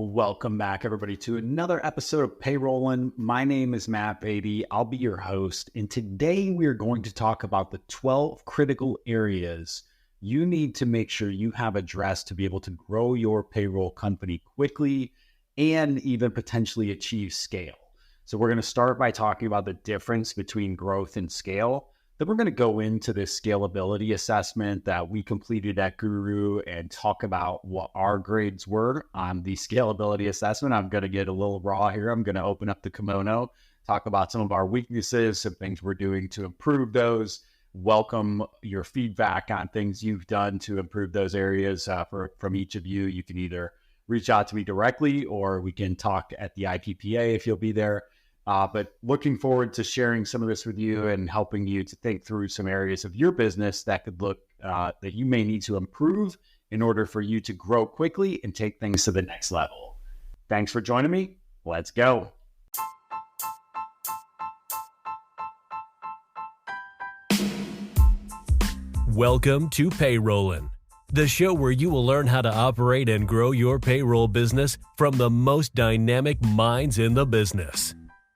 Welcome back, everybody, to another episode of Payrollin'. My name is Matt Beatty. I'll be your host, and today we are going to talk about the 12 critical areas you need to make sure you have addressed to be able to grow your payroll company quickly and even potentially achieve scale. So we're going to start by talking about the difference between growth and scale. Then we're going to go into this scalability assessment that we completed at guHRoo and talk about what our grades were on the scalability assessment. I'm going to get a little raw here. I'm going to open up the kimono, talk about some of our weaknesses, some things we're doing to improve those. Welcome your feedback on things you've done to improve those areas from each of you. You can either reach out to me directly or we can talk at the IPPA if you'll be there. But looking forward to sharing some of this with you and helping you to think through some areas of your business that could look that you may need to improve in order for you to grow quickly and take things to the next level. Thanks for joining me. Let's go. Welcome to Payrollin', the show where you will learn how to operate and grow your payroll business from the most dynamic minds in the business.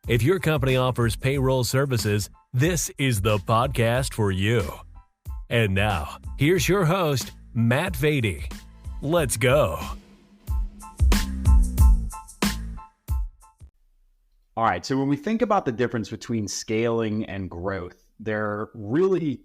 If your company offers payroll services, this is the podcast for you. And now, here's your host, Matt Beatty. Let's go. All right, so when we think about the difference between scaling and growth, they're really,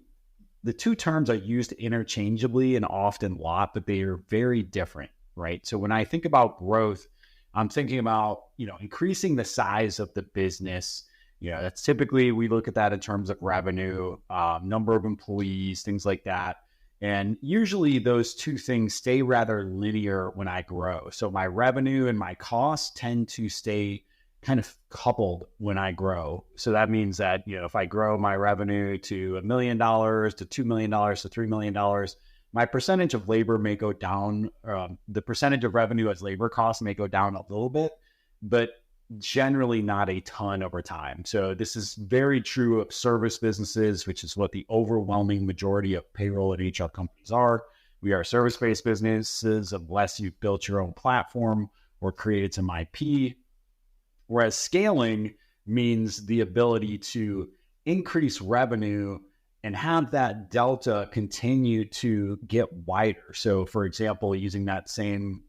the two terms are used interchangeably and often a lot, but they are very different, right? So when I think about growth, I'm thinking about, increasing the size of the business. That's typically, we look at that in terms of revenue, number of employees, things like that. And usually those two things stay rather linear when I grow. So my revenue and my costs tend to stay kind of coupled when I grow. So that means that, if I grow my revenue to $1 million, to $2 million, to $3 million, my percentage of labor may go down. The percentage of revenue as labor costs may go down a little bit, but generally not a ton over time. So this is very true of service businesses, which is what the overwhelming majority of payroll and HR companies are. We are service-based businesses unless you've built your own platform or created some IP. Whereas scaling means the ability to increase revenue and have that delta continue to get wider. So for example, using that same,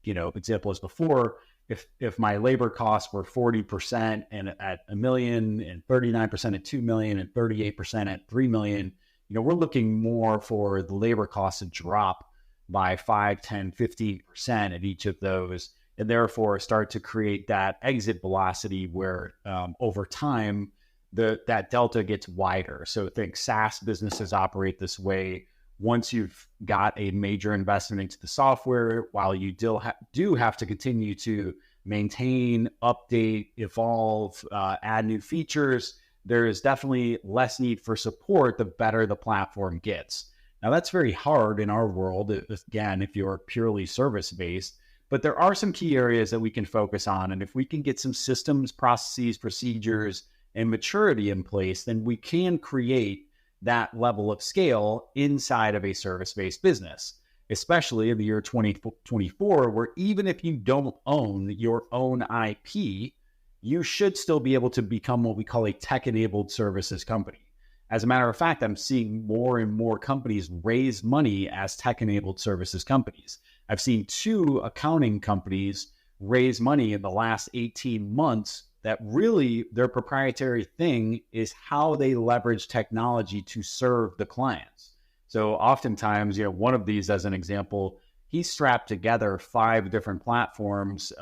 example as before, if my labor costs were 40% and at $1 million and 39% at $2 million and 38% at $3 million, we're looking more for the labor costs to drop by 5, 10, 15% at each of those, and therefore start to create that exit velocity where over time, that delta gets wider. So think SaaS businesses operate this way. Once you've got a major investment into the software, while you do have to continue to maintain, update, evolve, add new features, there is definitely less need for support the better the platform gets. Now that's very hard in our world, again, if you're purely service-based, but there are some key areas that we can focus on. And if we can get some systems, processes, procedures, and maturity in place, then we can create that level of scale inside of a service-based business, especially in the year 2024, where even if you don't own your own IP, you should still be able to become what we call a tech-enabled services company. As a matter of fact, I'm seeing more and more companies raise money as tech-enabled services companies. I've seen 2 accounting companies raise money in the last 18 months that really their proprietary thing is how they leverage technology to serve the clients. So oftentimes, one of these, as an example, he strapped together 5 different platforms,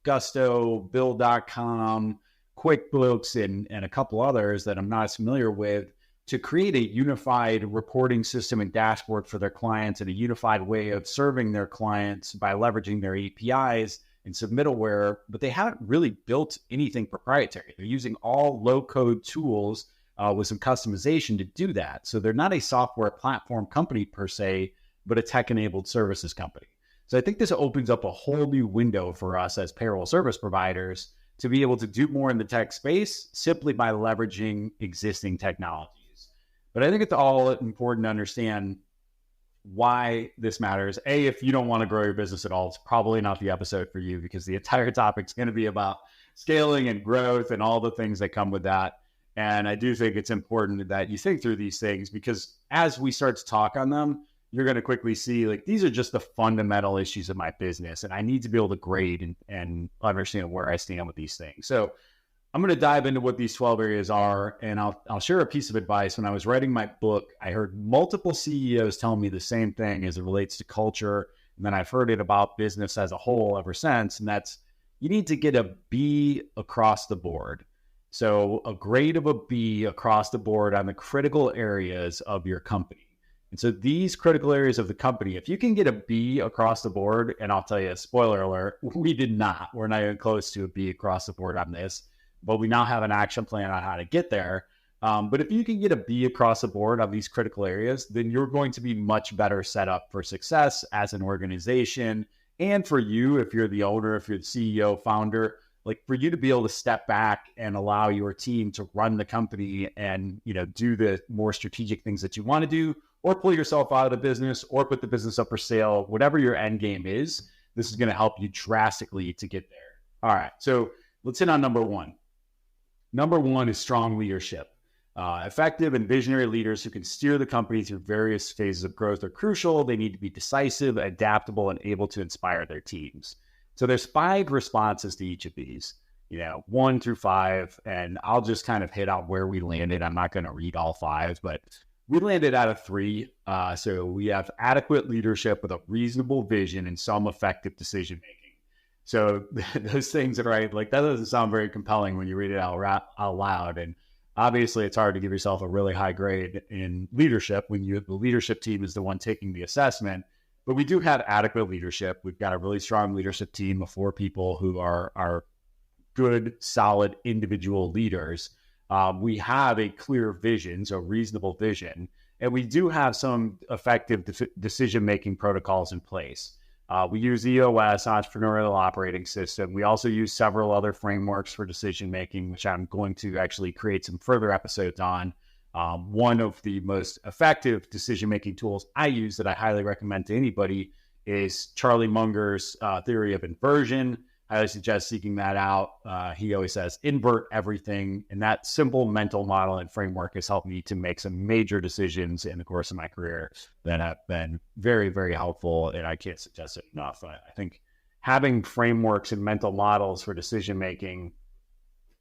Gusto, Bill.com, QuickBooks, and a couple others that I'm not as familiar with, to create a unified reporting system and dashboard for their clients and a unified way of serving their clients by leveraging their APIs and some middleware, but they haven't really built anything proprietary. They're using all low-code tools with some customization to do that. So they're not a software platform company per se, but a tech-enabled services company. So I think this opens up a whole new window for us as payroll service providers to be able to do more in the tech space simply by leveraging existing technologies. But I think it's all important to understand why this matters. If you don't want to grow your business at all, it's probably not the episode for you, because the entire topic is going to be about scaling and growth and all the things that come with that. And I do think it's important that you think through these things, because as we start to talk on them, you're going to quickly see like these are just the fundamental issues of my business, and I need to be able to grade and understand where I stand with these things. So I'm going to dive into what these 12 areas are, and I'll share a piece of advice. When I was writing my book, I heard multiple CEOs telling me the same thing as it relates to culture, and then I've heard it about business as a whole ever since, and that's you need to get a B across the board. So a grade of a B across the board on the critical areas of your company. And so these critical areas of the company, if you can get a B across the board, and I'll tell you, spoiler alert, we did not. We're not even close to a B across the board on this, but we now have an action plan on how to get there. But if you can get a B across the board on these critical areas, then you're going to be much better set up for success as an organization. And for you, if you're the owner, if you're the CEO, founder, like for you to be able to step back and allow your team to run the company and, do the more strategic things that you want to do, or pull yourself out of the business, or put the business up for sale, whatever your end game is, this is going to help you drastically to get there. All right. So let's hit on number one. Number one is strong leadership. Effective and visionary leaders who can steer the company through various phases of growth are crucial. They need to be decisive, adaptable, and able to inspire their teams. So there's 5 responses to each of these, 1 through 5, and I'll just kind of hit out where we landed. I'm not going to read all 5, but we landed out of 3. So we have adequate leadership with a reasonable vision and some effective decision making. So those things are right. Like that doesn't sound very compelling when you read it out loud. And obviously it's hard to give yourself a really high grade in leadership when the leadership team is the one taking the assessment. But we do have adequate leadership. We've got a really strong leadership team of 4 people who are good, solid individual leaders. We have a clear vision, so reasonable vision, and we do have some effective decision-making protocols in place. We use EOS, Entrepreneurial Operating System. We also use several other frameworks for decision-making, which I'm going to actually create some further episodes on. One of the most effective decision-making tools I use that I highly recommend to anybody is Charlie Munger's theory of inversion. I highly suggest seeking that out. He always says, invert everything. And that simple mental model and framework has helped me to make some major decisions in the course of my career that have been very, very helpful. And I can't suggest it enough. I think having frameworks and mental models for decision-making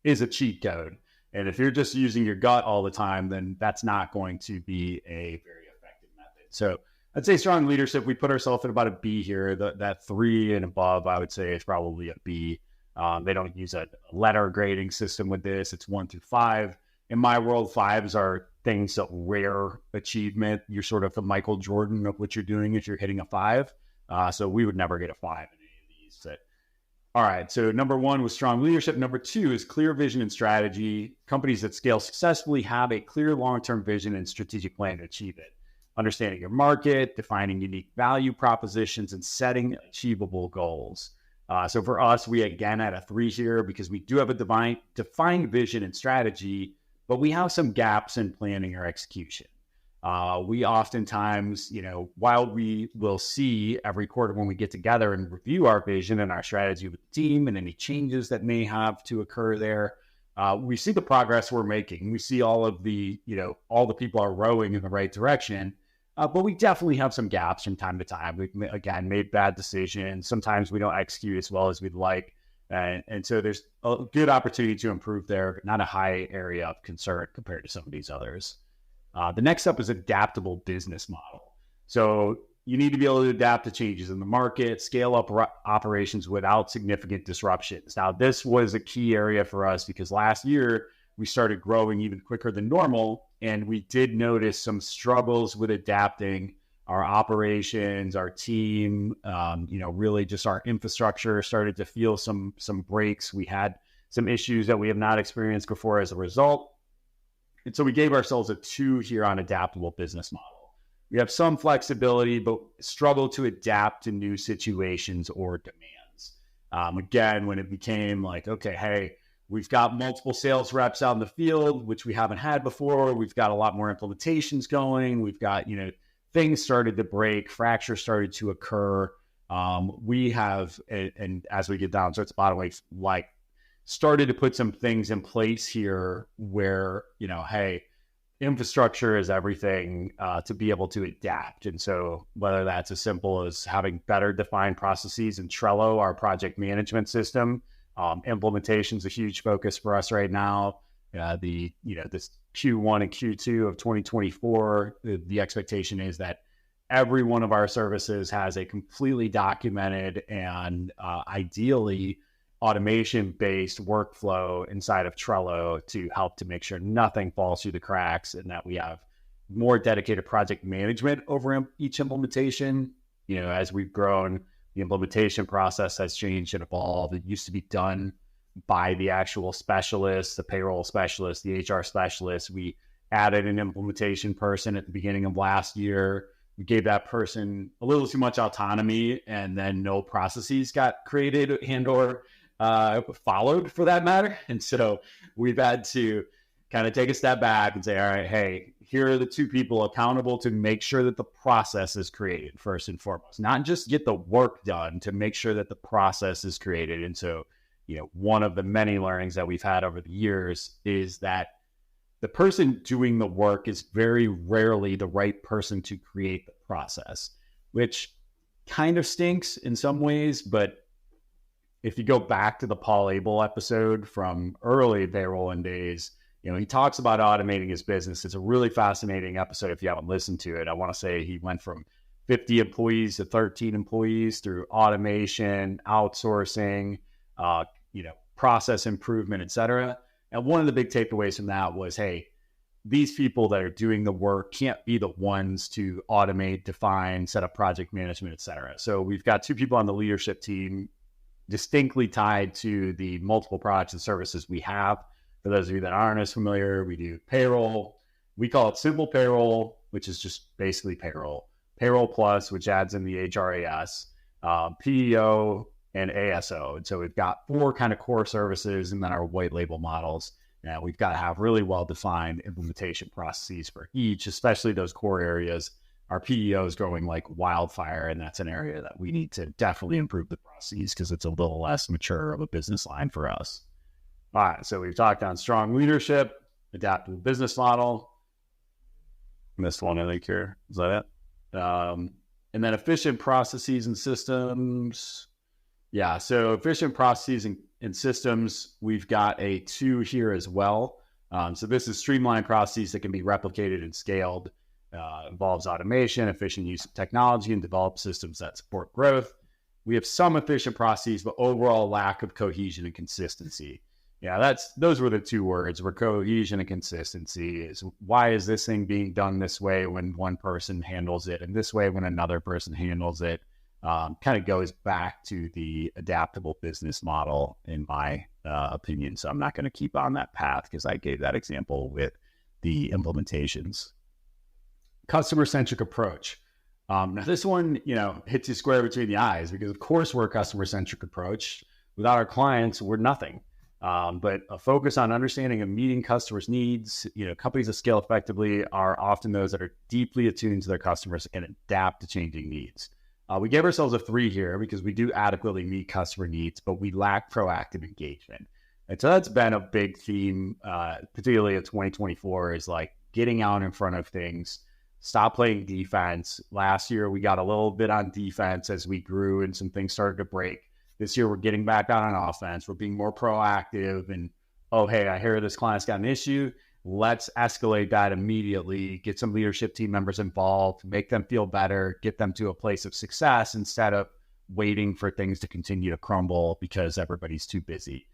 is a cheat code. And if you're just using your gut all the time, then that's not going to be a very effective method. So I'd say strong leadership, we put ourselves at about a B here. That 3 and above, I would say, is probably a B. They don't use a letter grading system with this. It's 1 through 5. In my world, 5s are things of rare achievement. You're sort of the Michael Jordan of what you're doing if you're hitting a 5. So we would never get a 5 in any of these. So, all right, so number 1 was strong leadership. Number 2 is clear vision and strategy. Companies that scale successfully have a clear long-term vision and strategic plan to achieve it. Understanding your market, defining unique value propositions, and setting achievable goals. So for us, we again had a 3 here because we do have a defined vision and strategy, but we have some gaps in planning or execution. We oftentimes, while we will see every quarter when we get together and review our vision and our strategy with the team and any changes that may have to occur there, we see the progress we're making. We see all of the, all the people are rowing in the right direction. But we definitely have some gaps from time to time. We've, again, made bad decisions. Sometimes we don't execute as well as we'd like. And so there's a good opportunity to improve there, but not a high area of concern compared to some of these others. The next up is adaptable business model. So you need to be able to adapt to changes in the market, scale up operations without significant disruptions. Now, this was a key area for us because last year we started growing even quicker than normal. And we did notice some struggles with adapting our operations, our team, really just our infrastructure started to feel some breaks. We had some issues that we have not experienced before as a result. And so we gave ourselves a 2 here on adaptable business model. We have some flexibility, but struggle to adapt to new situations or demands. Again, when it became like, okay, hey, we've got multiple sales reps out in the field, which we haven't had before. We've got a lot more implementations going. We've got, things started to break, fractures started to occur. We have, and as we get down towards the bottom, like started to put some things in place here where, hey, infrastructure is everything to be able to adapt. And so whether that's as simple as having better defined processes in Trello, our project management system, implementation is a huge focus for us right now. This Q1 and Q2 of 2024, the expectation is that every one of our services has a completely documented and ideally automation-based workflow inside of Trello to help to make sure nothing falls through the cracks, and that we have more dedicated project management over each implementation. As we've grown, the implementation process has changed and evolved. It used to be done by the actual specialists, the payroll specialist, the HR specialist. We added an implementation person at the beginning of last year. We gave that person a little too much autonomy, and then no processes got created and or followed for that matter. And so we've had to kind of take a step back and say, all right, hey, here are the two people accountable to make sure that the process is created first and foremost, not just get the work done, to make sure that the process is created. And so, one of the many learnings that we've had over the years is that the person doing the work is very rarely the right person to create the process, which kind of stinks in some ways. But if you go back to the Paul Abel episode from early Payroll days, he talks about automating his business. It's a really fascinating episode if you haven't listened to it. I want to say he went from 50 employees to 13 employees through automation, outsourcing, process improvement, et cetera. And one of the big takeaways from that was, hey, these people that are doing the work can't be the ones to automate, define, set up project management, et cetera. So we've got two people on the leadership team distinctly tied to the multiple products and services we have. For those of you that aren't as familiar, we do payroll. We call it simple payroll, which is just basically payroll. Payroll Plus, which adds in the HRAS, PEO, and ASO. And so we've got 4 kind of core services, and then our white label models. Now we've got to have really well-defined implementation processes for each, especially those core areas. Our PEO is growing like wildfire, and that's an area that we need to definitely improve the processes because it's a little less mature of a business line for us. All right, so we've talked on strong leadership, adaptable business model. Missed one, I think, here. Is that it? And then efficient processes and systems. Yeah, so efficient processes and systems, we've got a 2 here as well. So this is streamlined processes that can be replicated and scaled. Involves automation, efficient use of technology, and develop systems that support growth. We have some efficient processes, but overall lack of cohesion and consistency. Yeah, those were the 2 words, were cohesion and consistency. Is why is this thing being done this way when one person handles it, and this way when another person handles it? Kind of goes back to the adaptable business model, in my opinion. So I'm not going to keep on that path because I gave that example with the implementations. Customer-centric approach. Now this one, hits you square between the eyes because of course we're a customer-centric approach. Without our clients, we're nothing. But a focus on understanding and meeting customers' needs. Companies that scale effectively are often those that are deeply attuned to their customers and adapt to changing needs. We gave ourselves a 3 here because we do adequately meet customer needs, but we lack proactive engagement. And so that's been a big theme, particularly in 2024, is like getting out in front of things, stop playing defense. Last year, we got a little bit on defense as we grew and some things started to break. This year, we're getting back on offense. We're being more proactive and, oh, hey, I hear this client's got an issue. Let's escalate that immediately, get some leadership team members involved, make them feel better, get them to a place of success instead of waiting for things to continue to crumble because everybody's too busy.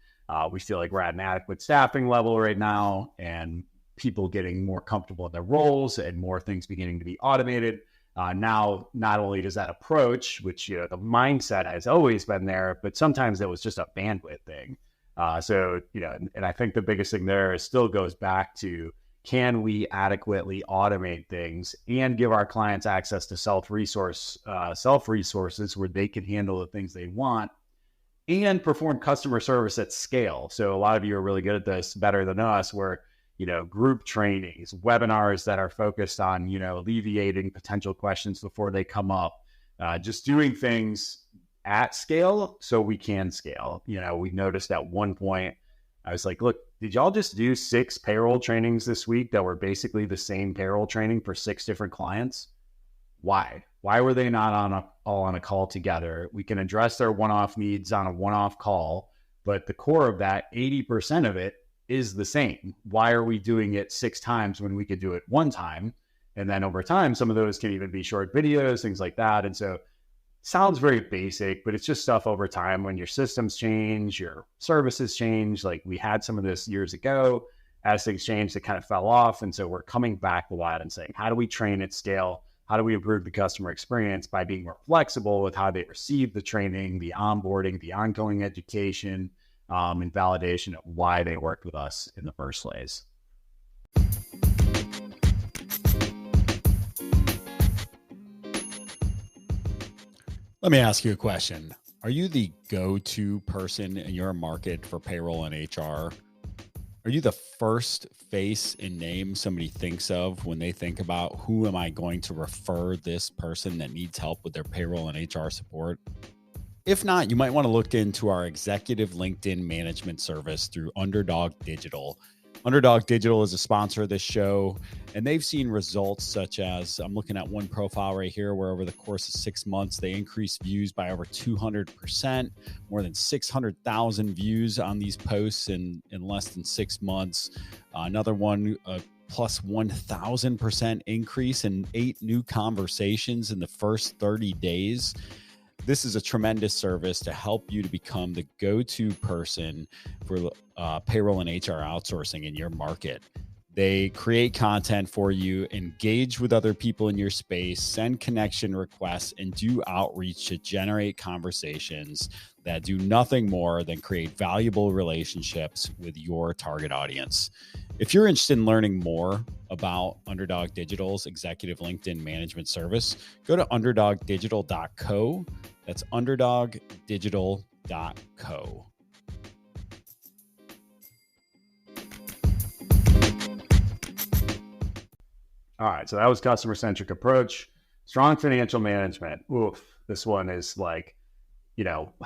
We feel like we're at an adequate staffing level right now, and people getting more comfortable in their roles and more things beginning to be automated. Now, not only does that approach, which, the mindset has always been there, but sometimes it was just a bandwidth thing. And I think the biggest thing there still goes back to, can we adequately automate things and give our clients access to self-resources where they can handle the things they want and perform customer service at scale? So a lot of you are really good at this, better than us, where group trainings, webinars that are focused on, alleviating potential questions before they come up, just doing things at scale so we can scale. We noticed at one point, I was like, look, did y'all just do 6 payroll trainings this week that were basically the same payroll training for 6 different clients? Why? Why were they not all on a call together? We can address their one-off needs on a one-off call, but the core of that, 80% of it, is the same. Why are we doing it 6 times when we could do it 1 time? And then over time, some of those can even be short videos, things like that. And so it sounds very basic, but it's just stuff over time when your systems change, your services change. Like we had some of this years ago. As things changed, it kind of fell off. And so we're coming back a lot and saying, how do we train at scale? How do we improve the customer experience by being more flexible with how they receive the training, the onboarding, the ongoing education, and validation of why they worked with us in the first place. Let me ask you a question. Are you the go-to person in your market for payroll and HR? Are you the first face and name somebody thinks of when they think about who am I going to refer this person that needs help with their payroll and HR support? If not, you might want to look into our executive LinkedIn management service through Underdog Digital. Underdog Digital is a sponsor of this show, and they've seen results such as, I'm looking at one profile right here where over the course of 6 months, they increased views by over 200%, more than 600,000 views on these posts in less than 6 months. Another one, plus 1,000% increase in 8 new conversations in the first 30 days. This is a tremendous service to help you to become the go-to person for payroll and HR outsourcing in your market. They create content for you, engage with other people in your space, send connection requests, and do outreach to generate conversations that do nothing more than create valuable relationships with your target audience. If you're interested in learning more about Underdog Digital's executive LinkedIn management service, go to underdogdigital.co. That's underdogdigital.co. All right, so that was customer-centric approach. Strong financial management. Oof, this one is like,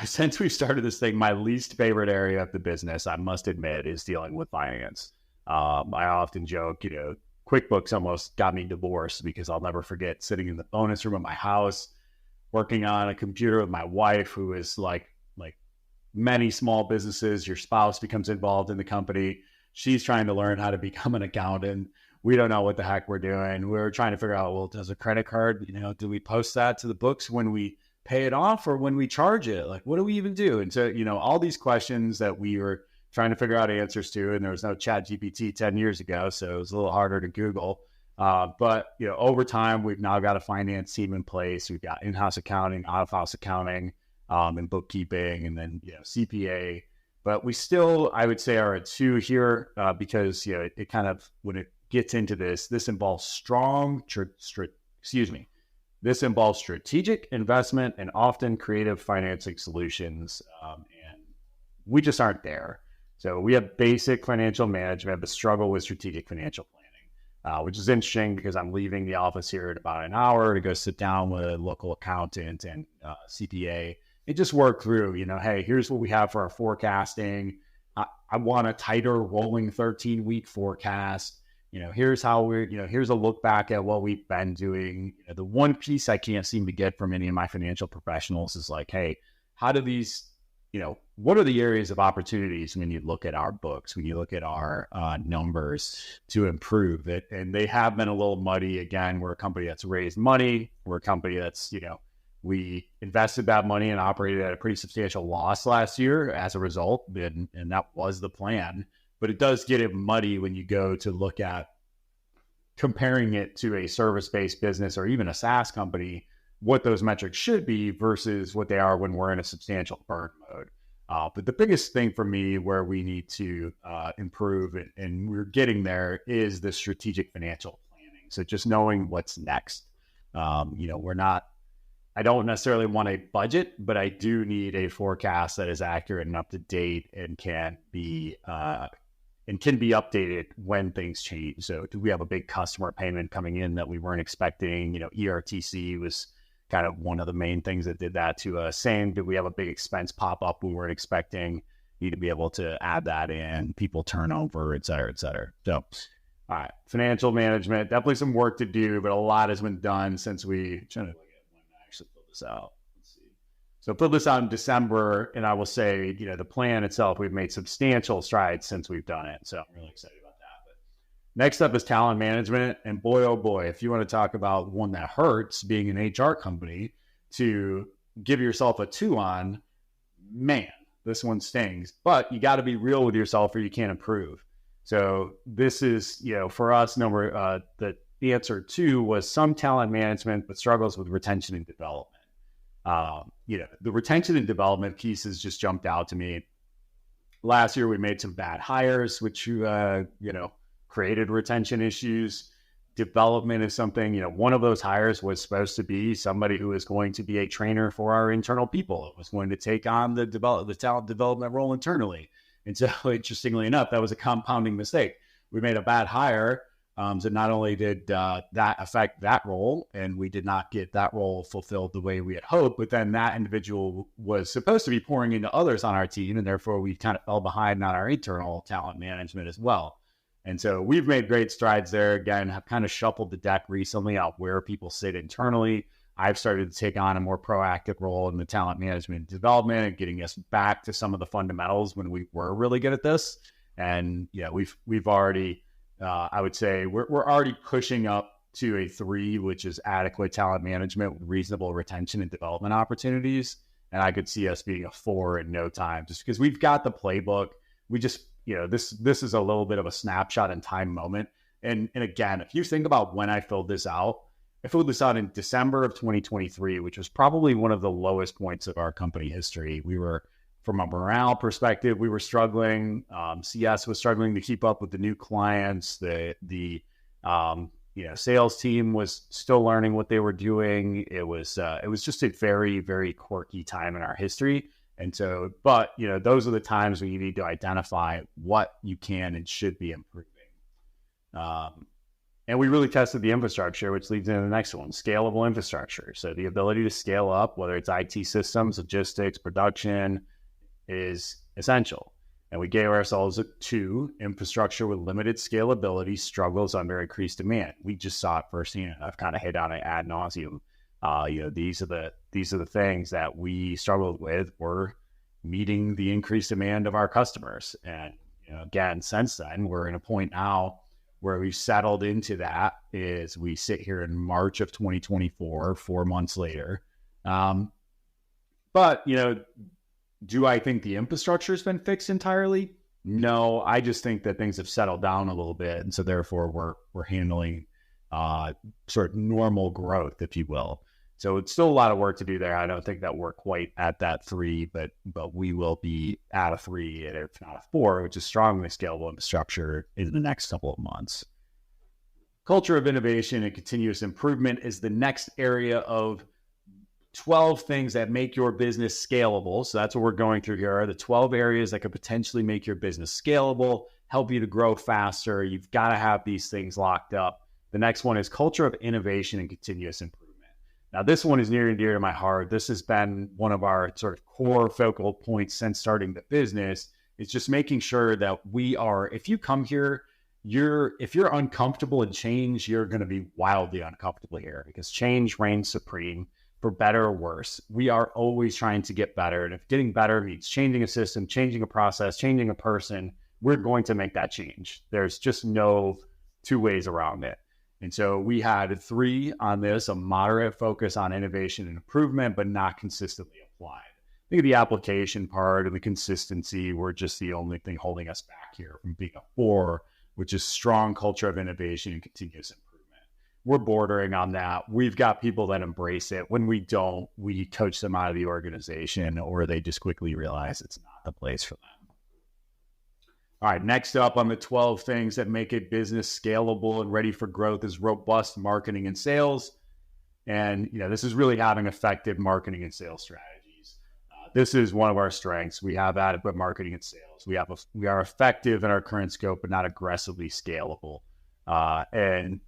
since we started this thing, my least favorite area of the business, I must admit, is dealing with finance. I often joke, QuickBooks almost got me divorced because I'll never forget sitting in the bonus room of my house, working on a computer with my wife, who is like many small businesses, your spouse becomes involved in the company. She's trying to learn how to become an accountant. We don't know what the heck we're doing. We're trying to figure out, well, does a credit card, do we post that to the books when we pay it off or when we charge it? Like, what do we even do? And so, all these questions that we were trying to figure out answers to, and there was no chat GPT 10 years ago, so it was a little harder to Google. But over time, we've now got a finance team in place. We've got in-house accounting, out-of-house accounting, and bookkeeping, and then CPA. But we still, I would say, are at 2 here because it kind of, when it gets into this involves this involves strategic investment and often creative financing solutions, and we just aren't there. So we have basic financial management, but struggle with strategic financial planning, which is interesting because I'm leaving the office here in about an hour to go sit down with a local accountant and CPA and just work through, hey, here's what we have for our forecasting. I want a tighter rolling 13-week forecast. Here's how here's a look back at what we've been doing. The one piece I can't seem to get from any of my financial professionals is like, hey, how do these, what are the areas of opportunities when you look at our books, when you look at our numbers to improve it? And they have been a little muddy. Again, we're a company that's raised money. We're a company that's, we invested that money and operated at a pretty substantial loss last year as a result. And that was the plan. But it does get it muddy when you go to look at comparing it to a service-based business or even a SaaS company, what those metrics should be versus what they are when we're in a substantial burn mode. But the biggest thing for me where we need to improve, and we're getting there, is the strategic financial planning. So just knowing what's next. I don't necessarily want a budget, but I do need a forecast that is accurate and up to date and can be and can be updated when things change. So do we have a big customer payment coming in that we weren't expecting? ERTC was kind of one of the main things that did that to us. Same, did we have a big expense pop up we weren't expecting? Need to be able to add that in, people turnover, et cetera, et cetera. So, all right, financial management, definitely some work to do, but a lot has been done since trying to look at when I actually filled this out. Let's see. So filled this out in December, and I will say, the plan itself, we've made substantial strides since we've done it. So I'm really excited about that. But next up is talent management. And boy, oh boy, if you want to talk about one that hurts being an HR company to give yourself a 2 on, man, this one stings. But you got to be real with yourself or you can't improve. So this is, for us, the answer 2 was some talent management, but struggles with retention and development. The retention and development pieces just jumped out to me. Last year, we made some bad hires, which, created retention issues. Development is something, one of those hires was supposed to be somebody who is going to be a trainer for our internal people. It was going to take on the talent development role internally. And so interestingly enough, that was a compounding mistake. We made a bad hire. So not only did that affect that role, and we did not get that role fulfilled the way we had hoped, but then that individual was supposed to be pouring into others on our team, and therefore we kind of fell behind on our internal talent management as well. And so we've made great strides there. Again, have kind of shuffled the deck recently out where people sit internally. I've started to take on a more proactive role in the talent management and development and getting us back to some of the fundamentals when we were really good at this. And we've already, I would say we're already pushing up to a 3, which is adequate talent management with reasonable retention and development opportunities. And I could see us being a 4 in no time, just because we've got the playbook. We just, this is a little bit of a snapshot in time moment. And again, if you think about when I filled this out in December of 2023, which was probably one of the lowest points of our company history. We were, from a morale perspective, we were struggling. CS was struggling to keep up with the new clients. The sales team was still learning what they were doing. It was just a very, very quirky time in our history. And so, but those are the times when you need to identify what you can and should be improving. And we really tested the infrastructure, which leads into the next one, scalable infrastructure. So the ability to scale up, whether it's IT systems, logistics, production, is essential. And we gave ourselves a 2, infrastructure with limited scalability struggles under increased demand. We just saw it firsthand. I've kind of hit on it ad nauseum. These are the things that we struggled with. Were meeting the increased demand of our customers. And again, since then, we're in a point now where we've settled into that. Is we sit here in March of 2024, 4 months later. But do I think the infrastructure has been fixed entirely? No, I just think that things have settled down a little bit, and so therefore we're handling sort of normal growth, if you will. So it's still a lot of work to do there. I don't think that we're quite at that 3, but we will be at a 3, and if not a 4, which is strongly scalable infrastructure in the next couple of months. Culture of innovation and continuous improvement is the next area of 12 things that make your business scalable. So that's what we're going through here, are the 12 areas that could potentially make your business scalable, help you to grow faster. You've got to have these things locked up. The next one is culture of innovation and continuous improvement. Now, this one is near and dear to my heart. This has been one of our sort of core focal points since starting the business. It's just making sure that if you come here, if you're uncomfortable in change, you're going to be wildly uncomfortable here, because change reigns supreme, for better or worse. We are always trying to get better. And if getting better means changing a system, changing a process, changing a person, we're going to make that change. There's just no 2 ways around it. And so we had 3 on this, a moderate focus on innovation and improvement, but not consistently applied. I think the application part and the consistency were just the only thing holding us back here from being a 4, which is strong culture of innovation and continuous improvement. We're bordering on that. We've got people that embrace it. When we don't, we coach them out of the organization, or they just quickly realize it's not the place for them. All right, next up on the 12 things that make a business scalable and ready for growth is robust marketing and sales. And, this is really having effective marketing and sales strategies. this is one of our strengths. We have adequate marketing and sales. We are effective in our current scope, but not aggressively scalable. And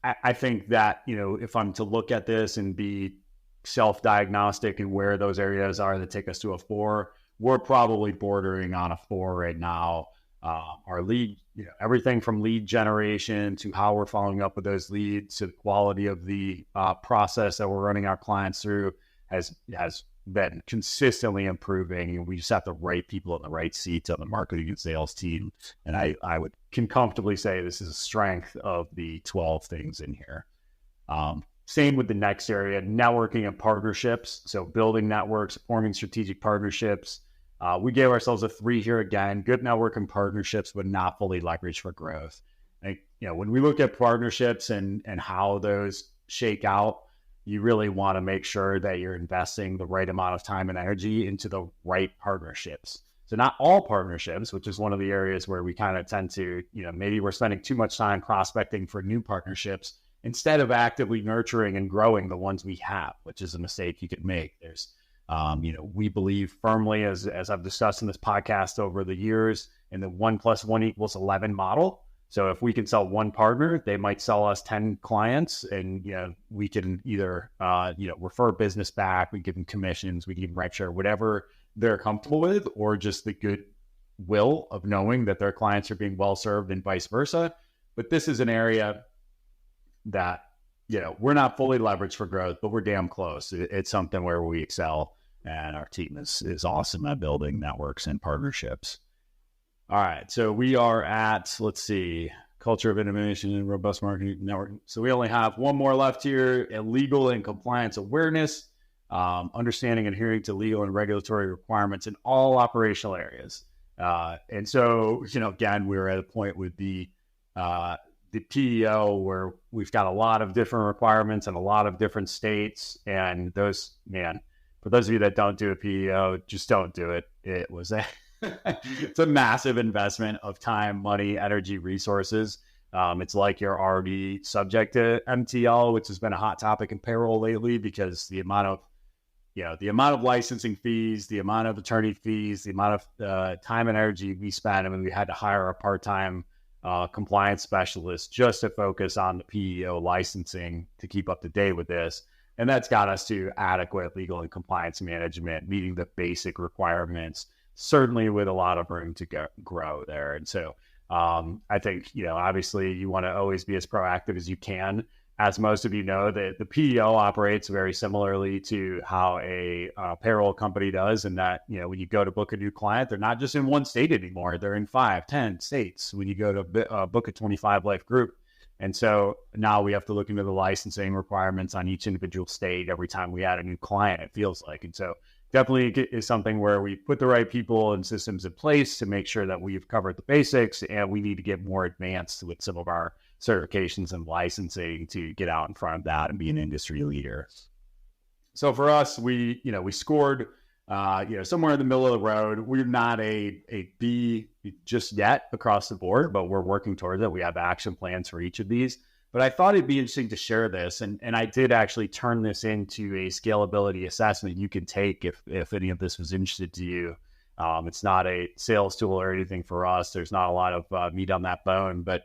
I think that, if I'm to look at this and be self-diagnostic and where those areas are that take us to a 4, we're probably bordering on a 4 right now. Our lead, everything from lead generation to how we're following up with those leads to the quality of the process that we're running our clients through has been consistently improving. And we just have the right people in the right seats on the marketing and sales team. And I can comfortably say this is a strength of the 12 things in here. Same with the next area, networking and partnerships. So building networks, forming strategic partnerships. We gave ourselves a 3 here again, good network and partnerships, but not fully leveraged for growth. When we look at partnerships and how those shake out, you really want to make sure that you're investing the right amount of time and energy into the right partnerships. So not all partnerships, which is one of the areas where we kind of tend to, maybe we're spending too much time prospecting for new partnerships instead of actively nurturing and growing the ones we have, which is a mistake you could make. There's we believe firmly, as I've discussed in this podcast over the years, in the 1 + 1 = 11 model. So if we can sell one partner, they might sell us 10 clients, and we can either refer business back, we give them commissions, we give them rent share, whatever they're comfortable with, or just the good will of knowing that their clients are being well served and vice versa. But this is an area that we're not fully leveraged for growth, but we're damn close. It's something where we excel. And our team is awesome at building networks and partnerships. All right. So we are at, let's see, culture of innovation and robust marketing network. So we only have one more left here, legal and compliance awareness, understanding and adhering to legal and regulatory requirements in all operational areas. And so, again, we're at a point with the PEO where we've got a lot of different requirements in a lot of different states. And those, for those of you that don't do a PEO, just don't do it. It's a massive investment of time, money, energy, resources. It's like you're already subject to MTL, which has been a hot topic in payroll lately because the amount of licensing fees, the amount of attorney fees, the amount of time and energy we spend. I mean, we had to hire a part-time compliance specialist just to focus on the PEO licensing to keep up to date with this. And that's got us to adequate legal and compliance management, meeting the basic requirements, certainly with a lot of room to grow there. And so I think, obviously you want to always be as proactive as you can. As most of you know, the PEO operates very similarly to how a payroll company does, in that, when you go to book a new client, they're not just in one state anymore. They're in 5, 10 states when you go to book a 25 life group. And so now we have to look into the licensing requirements on each individual state every time we add a new client, it feels like. And so definitely is something where we put the right people and systems in place to make sure that we've covered the basics, and we need to get more advanced with some of our certifications and licensing to get out in front of that and be an industry leader. So for us, we scored somewhere in the middle of the road. We're not a B just yet across the board, but we're working towards it. We have action plans for each of these. But I thought it'd be interesting to share this, and I did actually turn this into a scalability assessment you can take if any of this was interested to you. It's not a sales tool or anything for us. There's not a lot of meat on that bone, but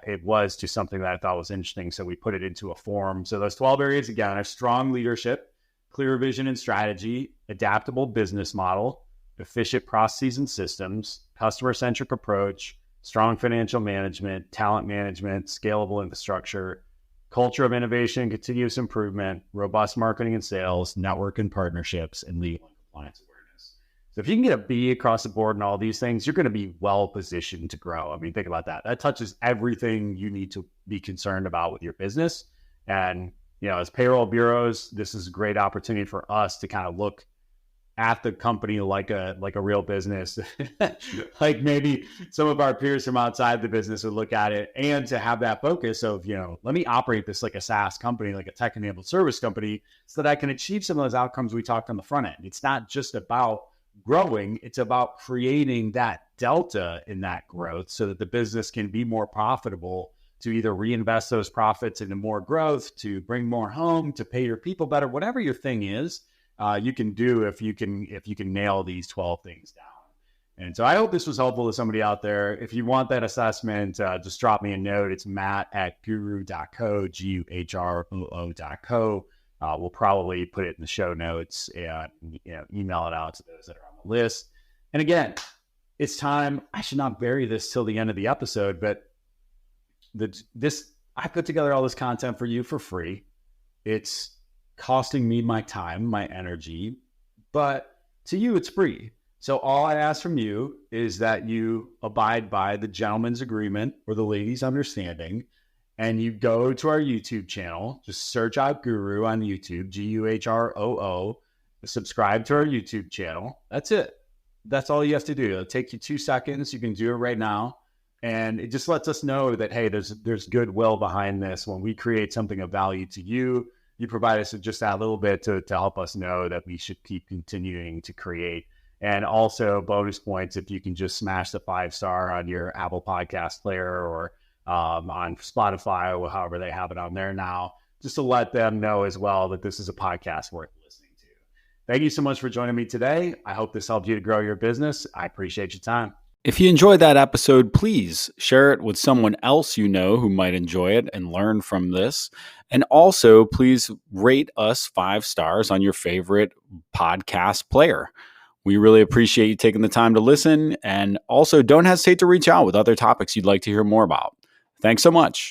it was just something that I thought was interesting. So we put it into a form. So those 12 areas, again, are strong leadership, clear vision and strategy, adaptable business model, efficient processes and systems, customer-centric approach, strong financial management, talent management, scalable infrastructure, culture of innovation, continuous improvement, robust marketing and sales, network and partnerships, and legal and compliance awareness. So if you can get a B across the board in all these things, you're going to be well positioned to grow. I mean, think about that. That touches everything you need to be concerned about with your business. And as payroll bureaus, this is a great opportunity for us to kind of look at the company like a real business, like maybe some of our peers from outside the business would look at it, and to have that focus of, let me operate this like a SaaS company, like a tech-enabled service company, so that I can achieve some of those outcomes we talked on the front end. It's not just about growing, it's about creating that delta in that growth so that the business can be more profitable, to either reinvest those profits into more growth, to bring more home, to pay your people better, whatever your thing is. you can do if you can nail these 12 things down. And so I hope this was helpful to somebody out there. If you want that assessment, just drop me a note. It's matt@guHRoo.co, guHRoo.co. We'll probably put it in the show notes and email it out to those that are on the list. And again, it's time. I should not bury this till the end of the episode, but I put together all this content for you for free. It's costing me my time, my energy, but to you, it's free. So all I ask from you is that you abide by the gentleman's agreement or the lady's understanding, and you go to our YouTube channel. Just search out guHRoo on YouTube, guHRoo, subscribe to our YouTube channel. That's it. That's all you have to do. It'll take you 2 seconds. You can do it right now. And it just lets us know that, hey, there's goodwill behind this. When we create something of value to you, you provide us with just that little bit to help us know that we should keep continuing to create. And also bonus points if you can just smash the 5-star on your Apple Podcast player or on Spotify or however they have it on there now, just to let them know as well that this is a podcast worth listening to. Thank you so much for joining me today. I hope this helped you to grow your business. I appreciate your time. If you enjoyed that episode, please share it with someone else you know who might enjoy it and learn from this. And also, please rate us 5 stars on your favorite podcast player. We really appreciate you taking the time to listen. And also, don't hesitate to reach out with other topics you'd like to hear more about. Thanks so much.